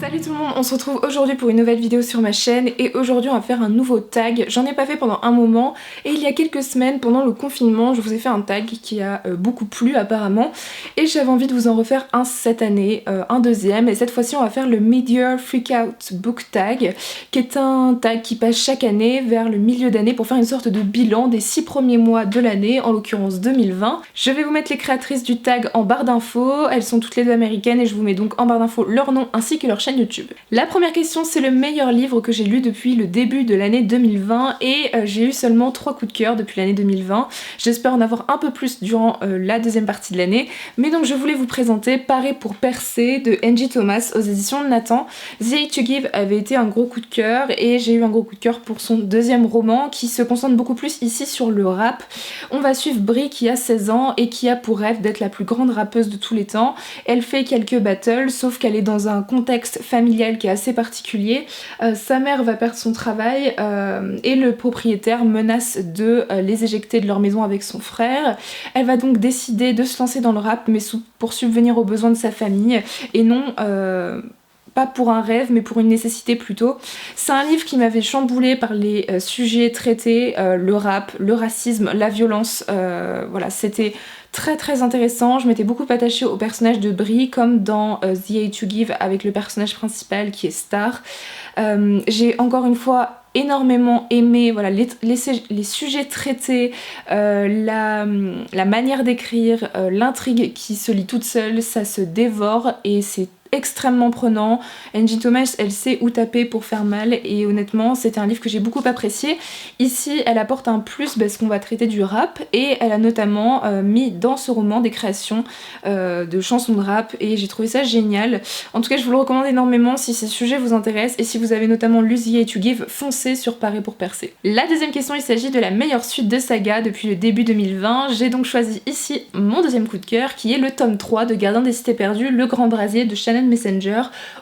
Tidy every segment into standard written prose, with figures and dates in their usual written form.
Salut tout le monde, on se retrouve aujourd'hui pour une nouvelle vidéo sur ma chaîne et aujourd'hui on va faire un nouveau tag. J'en ai pas fait pendant un moment et il y a quelques semaines pendant le confinement je vous ai fait un tag qui a beaucoup plu apparemment et j'avais envie de vous en refaire un cette année, un deuxième, et cette fois-ci on va faire le Mid-Year Freakout Book Tag qui est un tag qui passe chaque année vers le milieu d'année pour faire une sorte de bilan des 6 premiers mois de l'année, en l'occurrence 2020. Je vais vous mettre les créatrices du tag en barre d'infos, elles sont toutes les deux américaines et je vous mets donc en barre d'infos leur nom ainsi que leur chaîne YouTube. La première question, c'est le meilleur livre que j'ai lu depuis le début de l'année 2020 et j'ai eu seulement 3 coups de cœur depuis l'année 2020. J'espère en avoir un peu plus durant la deuxième partie de l'année, mais donc je voulais vous présenter Parer pour percer de Angie Thomas aux éditions de Nathan. The Hate to Give avait été un gros coup de cœur et j'ai eu un gros coup de cœur pour son deuxième roman qui se concentre beaucoup plus ici sur le rap. On va suivre Brie qui a 16 ans et qui a pour rêve d'être la plus grande rappeuse de tous les temps. Elle fait quelques battles, sauf qu'elle est dans un contexte familial qui est assez particulier. Sa mère va perdre son travail et le propriétaire menace de les éjecter de leur maison avec son frère. Elle va donc décider de se lancer dans le rap mais pour subvenir aux besoins de sa famille et non pas pour un rêve mais pour une nécessité plutôt. C'est un livre qui m'avait chamboulée par les sujets traités, le rap, le racisme, la violence, voilà, c'était très intéressant. Je m'étais beaucoup attachée au personnage de Brie comme dans The Hate to Give avec le personnage principal qui est Star. J'ai encore une fois énormément aimé voilà, les sujets traités, la manière d'écrire, l'intrigue qui se lit toute seule, ça se dévore et c'est extrêmement prenant. Angie Thomas, elle sait où taper pour faire mal et honnêtement c'était un livre que j'ai beaucoup apprécié. Ici elle apporte un plus parce qu'on va traiter du rap et elle a notamment mis dans ce roman des créations de chansons de rap et j'ai trouvé ça génial. En tout cas je vous le recommande énormément si ces sujets vous intéressent et si vous avez notamment lu The Hate to Give, foncez sur Parer pour percer. La deuxième question, il s'agit de la meilleure suite de saga depuis le début 2020. J'ai donc choisi ici mon deuxième coup de cœur qui est le tome 3 de Gardien des Cités Perdues, Le Grand Brasier de Shannon Messenger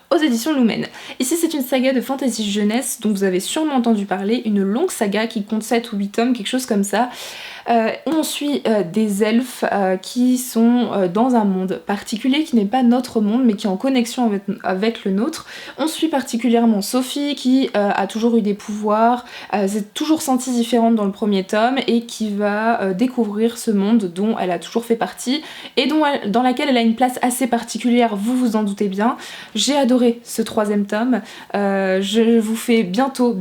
aux éditions Lumen. Ici c'est une saga de fantasy jeunesse dont vous avez sûrement entendu parler, une longue saga qui compte 7 ou 8 tomes, quelque chose comme ça. On suit des elfes qui sont dans un monde particulier qui n'est pas notre monde mais qui est en connexion avec le nôtre. On suit particulièrement Sophie qui a toujours eu des pouvoirs, s'est toujours sentie différente dans le premier tome et qui va découvrir ce monde dont elle a toujours fait partie et dans laquelle elle a une place assez particulière, vous vous en doutez bien. J'ai adoré ce troisième tome, je vous fais bientôt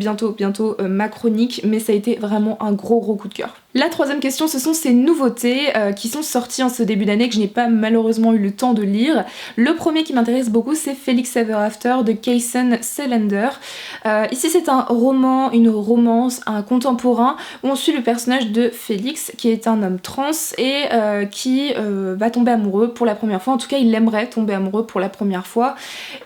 ma chronique mais ça a été vraiment un gros coup de cœur. La troisième question, ce sont ces nouveautés qui sont sorties en ce début d'année que je n'ai pas malheureusement eu le temps de lire. Le premier qui m'intéresse beaucoup c'est Felix Ever After de Kaysen Cellender. Ici c'est un roman, une romance, un contemporain où on suit le personnage de Félix qui est un homme trans et qui va tomber amoureux pour la première fois. En tout cas il aimerait tomber amoureux pour la première fois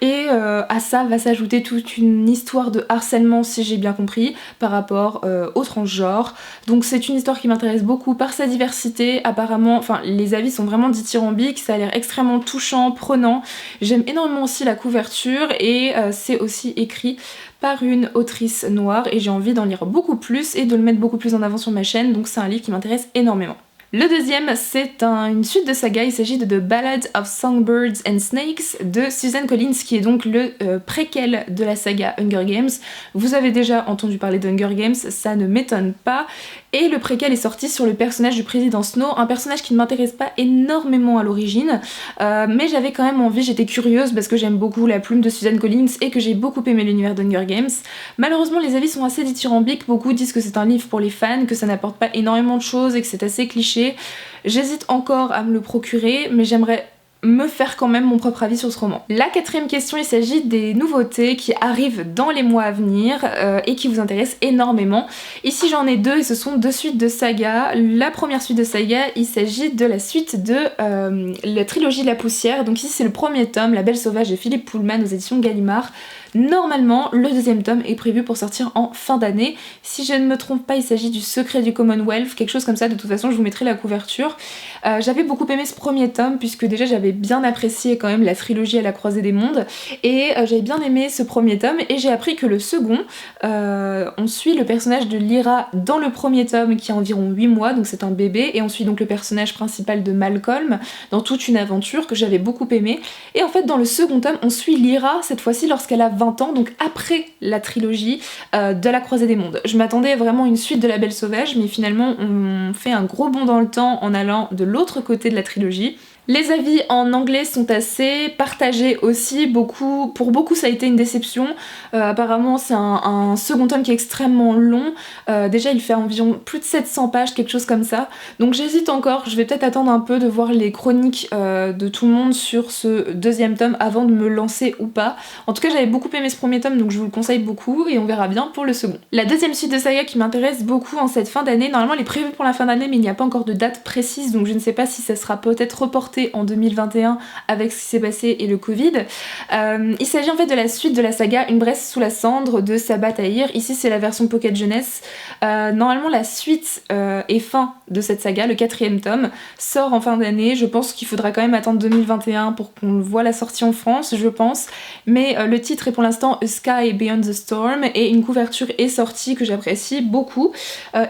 et à ça va s'ajouter toute une histoire de harcèlement si j'ai bien compris par rapport au transgenre. Donc c'est une histoire qui m'intéresse beaucoup par sa diversité, apparemment, enfin les avis sont vraiment dithyrambiques, ça a l'air extrêmement touchant, prenant. J'aime énormément aussi la couverture et c'est aussi écrit par une autrice noire et j'ai envie d'en lire beaucoup plus et de le mettre beaucoup plus en avant sur ma chaîne, donc c'est un livre qui m'intéresse énormément. Le deuxième, c'est une suite de saga, il s'agit de The Ballad of Songbirds and Snakes de Suzanne Collins qui est donc le préquel de la saga Hunger Games. Vous avez déjà entendu parler d'Hunger Games, ça ne m'étonne pas. Et le préquel est sorti sur le personnage du président Snow, un personnage qui ne m'intéresse pas énormément à l'origine, mais j'avais quand même envie, j'étais curieuse parce que j'aime beaucoup la plume de Suzanne Collins et que j'ai beaucoup aimé l'univers d'Hunger Games. Malheureusement les avis sont assez dithyrambiques, beaucoup disent que c'est un livre pour les fans, que ça n'apporte pas énormément de choses et que c'est assez cliché. J'hésite encore à me le procurer, mais j'aimerais me faire quand même mon propre avis sur ce roman. La quatrième question, il s'agit des nouveautés qui arrivent dans les mois à venir et qui vous intéressent énormément. Ici j'en ai deux et ce sont deux suites de saga. La première suite de saga, il s'agit de la suite de la trilogie de la poussière. Donc ici c'est le premier tome, La Belle Sauvage de Philippe Pullman aux éditions Gallimard. Normalement, le deuxième tome est prévu pour sortir en fin d'année. Si je ne me trompe pas, il s'agit du Secret du Commonwealth, quelque chose comme ça. De toute façon, je vous mettrai la couverture. J'avais beaucoup aimé ce premier tome puisque déjà j'avais j'avais bien apprécié quand même la trilogie à la croisée des mondes et j'avais bien aimé ce premier tome et j'ai appris que le second, on suit le personnage de Lyra dans le premier tome qui a environ 8 mois, donc c'est un bébé, et on suit donc le personnage principal de Malcolm dans toute une aventure que j'avais beaucoup aimé. Et en fait dans le second tome on suit Lyra cette fois-ci lorsqu'elle a 20 ans, donc après la trilogie de la croisée des mondes. Je m'attendais vraiment à une suite de La Belle Sauvage, mais finalement on fait un gros bond dans le temps en allant de l'autre côté de la trilogie. Les avis en anglais sont assez partagés aussi, pour beaucoup ça a été une déception. Apparemment c'est un second tome qui est extrêmement long, déjà il fait environ plus de 700 pages, quelque chose comme ça, donc j'hésite encore, je vais peut-être attendre un peu de voir les chroniques de tout le monde sur ce deuxième tome avant de me lancer ou pas. En tout cas j'avais beaucoup aimé ce premier tome donc je vous le conseille beaucoup et on verra bien pour le second. La deuxième suite de saga qui m'intéresse beaucoup en cette fin d'année, normalement elle est prévue pour la fin d'année mais il n'y a pas encore de date précise donc je ne sais pas si ça sera peut-être reporté en 2021 avec ce qui s'est passé et le Covid. Il s'agit en fait de la suite de la saga Une Bresse sous la cendre de Sabaa Tahir. Ici c'est la version Pocket Jeunesse. Normalement la suite et fin de cette saga, le 4e tome, sort en fin d'année. Je pense qu'il faudra quand même attendre 2021 pour qu'on voit la sortie en France, je pense. Mais le titre est pour l'instant A Sky Beyond the Storm et une couverture est sortie que j'apprécie beaucoup.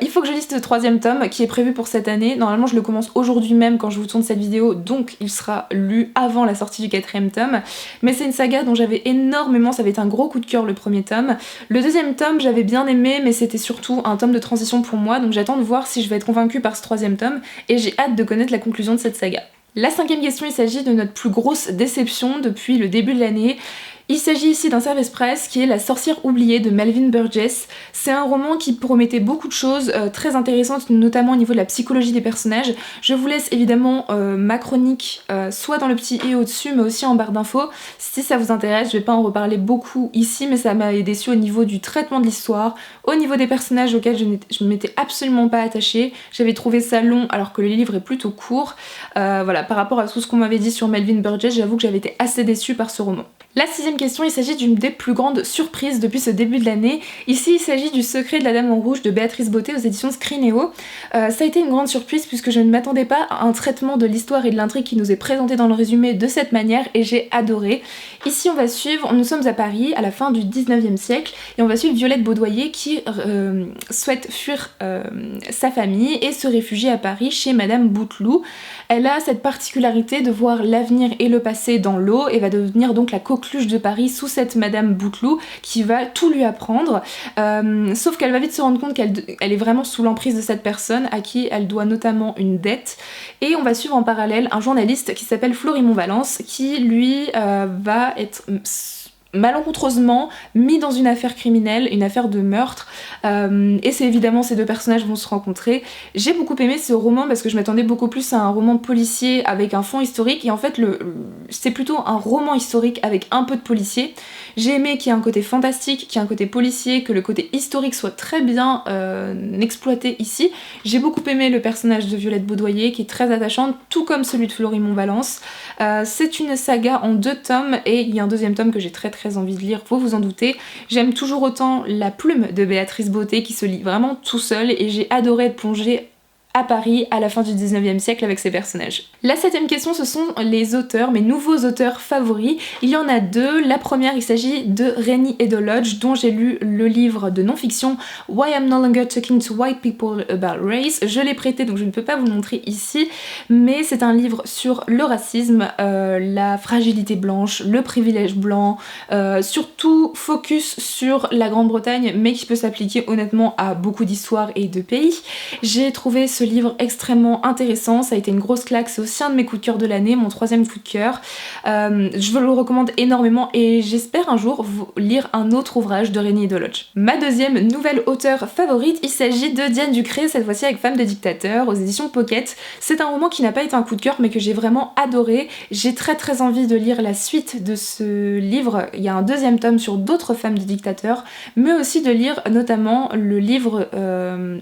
Il faut que je lise le 3e tome qui est prévu pour cette année. Normalement je le commence aujourd'hui même quand je vous tourne cette vidéo, donc il sera lu avant la sortie du 4e tome. Mais c'est une saga dont j'avais énormément, ça avait été un gros coup de cœur le premier tome. Le 2e tome j'avais bien aimé mais c'était surtout un tome de transition pour moi, donc j'attends de voir si je vais être convaincue par ce 3e tome et j'ai hâte de connaître la conclusion de cette saga. La 5e question, il s'agit de notre plus grosse déception depuis le début de l'année. Il s'agit ici d'un service presse qui est La Sorcière oubliée de Melvin Burgess. C'est un roman qui promettait beaucoup de choses très intéressantes, notamment au niveau de la psychologie des personnages. Je vous laisse évidemment ma chronique soit dans le petit i au-dessus mais aussi en barre d'infos. Si ça vous intéresse, je vais pas en reparler beaucoup ici mais ça m'a déçu au niveau du traitement de l'histoire, au niveau des personnages auxquels je m'étais absolument pas attachée. J'avais trouvé ça long alors que le livre est plutôt court. Voilà, par rapport à tout ce qu'on m'avait dit sur Melvin Burgess, j'avoue que j'avais été assez déçue par ce roman. La 6e question, il s'agit d'une des plus grandes surprises depuis ce début de l'année. Ici, il s'agit du Secret de la Dame en Rouge de Béatrice Botté aux éditions Scrinéo. Ça a été une grande surprise puisque je ne m'attendais pas à un traitement de l'histoire et de l'intrigue qui nous est présenté dans le résumé de cette manière et j'ai adoré. Ici, on va suivre, nous sommes à Paris à la fin du 19e siècle et on va suivre Violette Baudoyer qui souhaite fuir sa famille et se réfugier à Paris chez Madame Bouteloup. Elle a cette particularité de voir l'avenir et le passé dans l'eau et va devenir donc la coqueluche de Paris sous cette Madame Bouteloup qui va tout lui apprendre. Sauf qu'elle va vite se rendre compte qu'elle est vraiment sous l'emprise de cette personne à qui elle doit notamment une dette. Et on va suivre en parallèle un journaliste qui s'appelle Florimond Valence qui lui va être malencontreusement mis dans une affaire criminelle, une affaire de meurtre, et c'est évidemment ces deux personnages vont se rencontrer. J'ai beaucoup aimé ce roman parce que je m'attendais beaucoup plus à un roman policier avec un fond historique et en fait c'est plutôt un roman historique avec un peu de policier. J'ai aimé qu'il y ait un côté fantastique, qu'il y ait un côté policier, que le côté historique soit très bien exploité ici. J'ai beaucoup aimé le personnage de Violette Baudoyer qui est très attachante, tout comme celui de Florimond Valence. C'est une saga en 2 tomes et il y a un 2e tome que j'ai très envie de lire, vous en doutez. J'aime toujours autant la plume de Béatrice Botté qui se lit vraiment tout seul et j'ai adoré être plongée à Paris à la fin du 19e siècle avec ces personnages. La 7e question, ce sont les auteurs, mes nouveaux auteurs favoris. Il y en a 2. La première, il s'agit de Rennie Eddo-Lodge, dont j'ai lu le livre de non-fiction Why I'm No Longer Talking to White People About Race. Je l'ai prêté, donc je ne peux pas vous le montrer ici, mais c'est un livre sur le racisme, la fragilité blanche, le privilège blanc, surtout focus sur la Grande-Bretagne, mais qui peut s'appliquer honnêtement à beaucoup d'histoires et de pays. J'ai trouvé ce livre extrêmement intéressant, ça a été une grosse claque, c'est aussi un de mes coups de cœur de l'année, mon 3e coup de cœur. Je vous le recommande énormément et j'espère un jour vous lire un autre ouvrage de Rennie Eddo-Lodge. Ma 2e nouvelle auteure favorite, il s'agit de Diane Ducré, cette fois-ci avec Femme de dictateur, aux éditions Pocket. C'est un roman qui n'a pas été un coup de cœur mais que j'ai vraiment adoré. J'ai très envie de lire la suite de ce livre. Il y a un 2e tome sur d'autres femmes de dictateurs, mais aussi de lire notamment le livre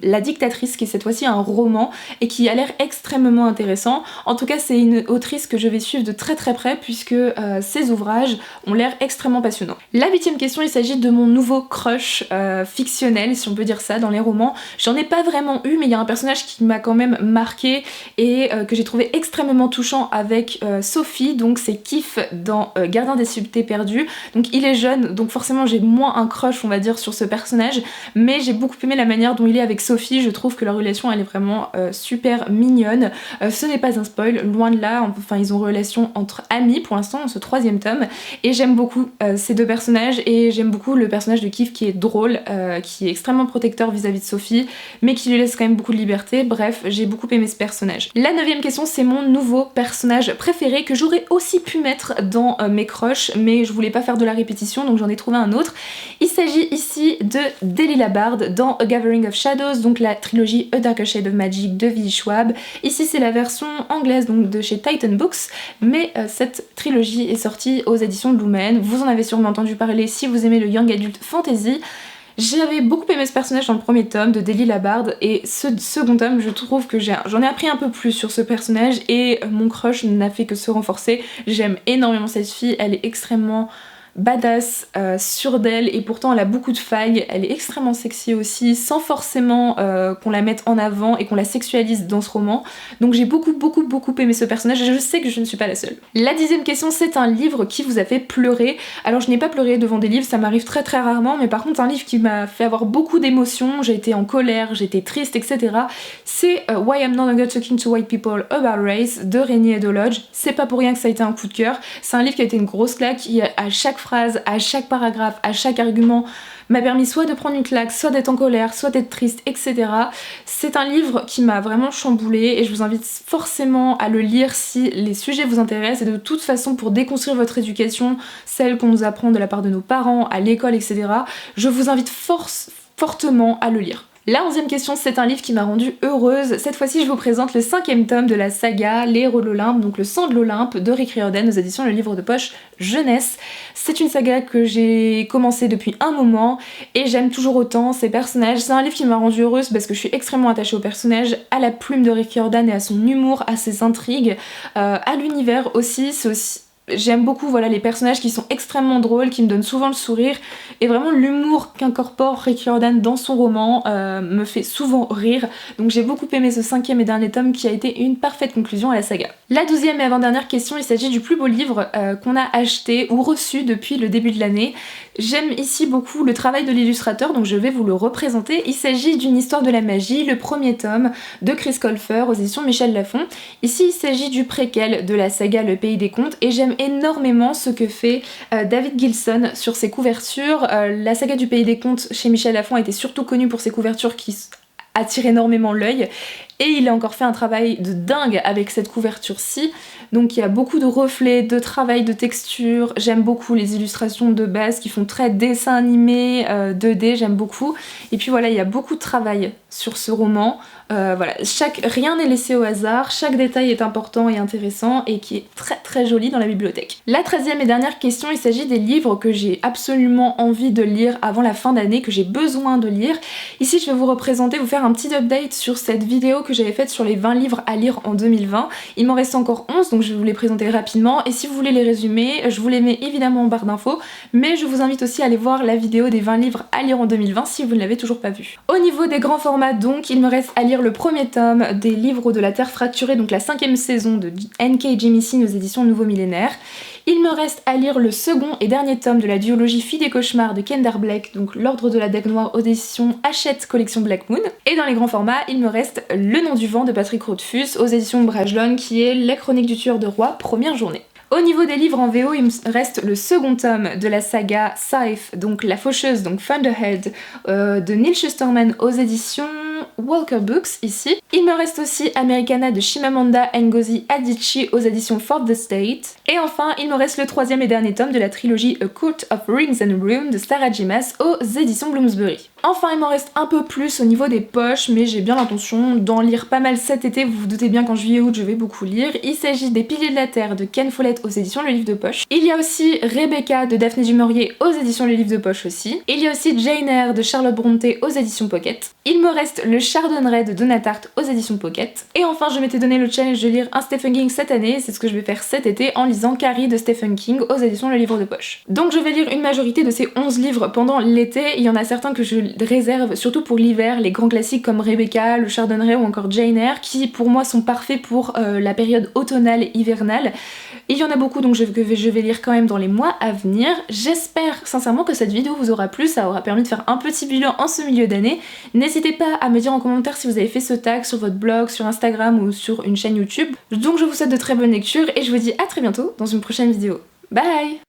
La dictatrice, qui est cette fois-ci un roman roman et qui a l'air extrêmement intéressant. En tout cas c'est une autrice que je vais suivre de très très près puisque ses ouvrages ont l'air extrêmement passionnants. La 8e question, il s'agit de mon nouveau crush fictionnel, si on peut dire ça, dans les romans. J'en ai pas vraiment eu, mais il y a un personnage qui m'a quand même marqué et que j'ai trouvé extrêmement touchant avec Sophie, donc c'est Kif dans Gardien des cités perdues. Donc il est jeune, donc forcément j'ai moins un crush on va dire sur ce personnage, mais j'ai beaucoup aimé la manière dont il est avec Sophie. Je trouve que leur relation elle est vraiment super mignonne. Ce n'est pas un spoil, loin de là, enfin ils ont une relation entre amis pour l'instant dans ce 3e tome et j'aime beaucoup ces deux personnages et j'aime beaucoup le personnage de Kif qui est drôle, qui est extrêmement protecteur vis-à-vis de Sophie mais qui lui laisse quand même beaucoup de liberté. Bref, j'ai beaucoup aimé ce personnage. La 9e question, c'est mon nouveau personnage préféré que j'aurais aussi pu mettre dans mes crushs mais je voulais pas faire de la répétition donc j'en ai trouvé un autre. Il s'agit ici de Delilah Bard dans A Gathering of Shadows, donc la trilogie A Darker Shade of Magic de V.E. Schwab. Ici c'est la version anglaise donc de chez Titan Books, mais cette trilogie est sortie aux éditions de Lumen. Vous en avez sûrement entendu parler si vous aimez le Young Adult Fantasy. J'avais beaucoup aimé ce personnage dans le premier tome de Delilah Bard et ce second tome je trouve que j'en ai appris un peu plus sur ce personnage et mon crush n'a fait que se renforcer. J'aime énormément cette fille, elle est extrêmement badass, sûre d'elle et pourtant elle a beaucoup de failles, elle est extrêmement sexy aussi sans forcément qu'on la mette en avant et qu'on la sexualise dans ce roman. Donc j'ai beaucoup aimé ce personnage et je sais que je ne suis pas la seule. La 10e question, c'est un livre qui vous a fait pleurer. Alors je n'ai pas pleuré devant des livres, ça m'arrive très rarement, mais par contre un livre qui m'a fait avoir beaucoup d'émotions, j'ai été en colère, j'ai été triste, etc. C'est Why I'm No Longer Talking to White People About Race de Renée Edo Lodge. C'est pas pour rien que ça a été un coup de cœur, c'est un livre qui a été une grosse claque, qui à chaque phrase, à chaque paragraphe, à chaque argument m'a permis soit de prendre une claque, soit d'être en colère, soit d'être triste, etc. C'est un livre qui m'a vraiment chamboulée et je vous invite forcément à le lire si les sujets vous intéressent et de toute façon pour déconstruire votre éducation, celle qu'on nous apprend de la part de nos parents, à l'école, etc. Je vous invite fortement à le lire. La 11e question, c'est un livre qui m'a rendue heureuse. Cette fois-ci, je vous présente le 5e tome de la saga Les Héros de l'Olympe, donc le sang de l'Olympe de Rick Riordan aux éditions Le Livre de Poche Jeunesse. C'est une saga que j'ai commencé depuis un moment et j'aime toujours autant ces personnages. C'est un livre qui m'a rendue heureuse parce que je suis extrêmement attachée aux personnages, à la plume de Rick Riordan et à son humour, à ses intrigues, à l'univers aussi. J'aime beaucoup voilà, les personnages qui sont extrêmement drôles, qui me donnent souvent le sourire et vraiment l'humour qu'incorpore Rick Riordan dans son roman me fait souvent rire. Donc j'ai beaucoup aimé ce 5e et dernier tome qui a été une parfaite conclusion à la saga. La 12e et avant-dernière question, il s'agit du plus beau livre qu'on a acheté ou reçu depuis le début de l'année. J'aime ici beaucoup le travail de l'illustrateur donc je vais vous le représenter. Il s'agit d'une histoire de la magie, le premier tome de Chris Colfer aux éditions Michel Lafon. Ici il s'agit du préquel de la saga Le Pays des Contes et j'aime énormément ce que fait David Gilson sur ses couvertures. La saga du Pays des Contes chez Michel Lafon a été surtout connue pour ses couvertures qui attirent énormément l'œil et il a encore fait un travail de dingue avec cette couverture-ci. Donc il y a beaucoup de reflets, de travail de texture, j'aime beaucoup les illustrations de base qui font très dessin animé, 2D, j'aime beaucoup. Et puis voilà, il y a beaucoup de travail sur ce roman. Voilà, rien n'est laissé au hasard, chaque détail est important et intéressant et qui est très joli dans la bibliothèque. La 13e et dernière question, il s'agit des livres que j'ai absolument envie de lire avant la fin d'année, que j'ai besoin de lire. Ici je vais vous faire un petit update sur cette vidéo que j'avais faite sur les 20 livres à lire en 2020. Il m'en reste encore 11 donc je vais vous les présenter rapidement et si vous voulez les résumer, je vous les mets évidemment en barre d'infos, mais je vous invite aussi à aller voir la vidéo des 20 livres à lire en 2020 si vous ne l'avez toujours pas vue. Au niveau des grands formats donc, il me reste à lire le premier tome des Livres de la Terre Fracturée, donc la 5e saison de N.K. Jemisin aux éditions Nouveau Millénaire. Il me reste à lire le second et dernier tome de la duologie Fille des Cauchemars de Kendar Blake, donc L'Ordre de la Dague Noire aux éditions Hachette collection Black Moon. Et dans les grands formats, il me reste Le Nom du Vent de Patrick Rothfuss aux éditions Brajlon, qui est La Chronique du Tueur de Roi, première journée. Au niveau des livres en VO, il me reste le second tome de la saga Scythe, donc La Faucheuse, donc Thunderhead, de Neil Shusterman aux éditions Walker Books ici. Il me reste aussi Americana de Chimamanda Ngozi Adichie aux éditions For the State. Et enfin, il me reste le troisième et dernier tome de la trilogie A Court of Rings and Runes de Sarah J. Maas aux éditions Bloomsbury. Enfin il m'en reste un peu plus au niveau des poches, mais j'ai bien l'intention d'en lire pas mal cet été, vous vous doutez bien qu'en juillet-août je vais beaucoup lire. Il s'agit des Piliers de la Terre de Ken Follett aux éditions Le Livre de Poche. Il y a aussi Rebecca de Daphné du Maurier aux éditions Le Livre de Poche aussi. Il y a aussi Jane Eyre de Charlotte Brontë aux éditions Pocket. Il me reste le Chardonneret de Donna Tartt aux éditions Pocket. Et enfin je m'étais donné le challenge de lire un Stephen King cette année, c'est ce que je vais faire cet été en lisant Carrie de Stephen King aux éditions Le Livre de Poche. Donc je vais lire une majorité de ces 11 livres pendant l'été, il y en a certains que je réserve surtout pour l'hiver, les grands classiques comme Rebecca, le Chardonneret ou encore Jane Eyre qui pour moi sont parfaits pour la période automnale et hivernale. Il y en a beaucoup donc je vais lire quand même dans les mois à venir. J'espère sincèrement que cette vidéo vous aura plu, ça aura permis de faire un petit bilan en ce milieu d'année. N'hésitez pas à me dire en commentaire si vous avez fait ce tag sur votre blog, sur Instagram ou sur une chaîne YouTube. Donc je vous souhaite de très bonnes lectures et je vous dis à très bientôt dans une prochaine vidéo. Bye!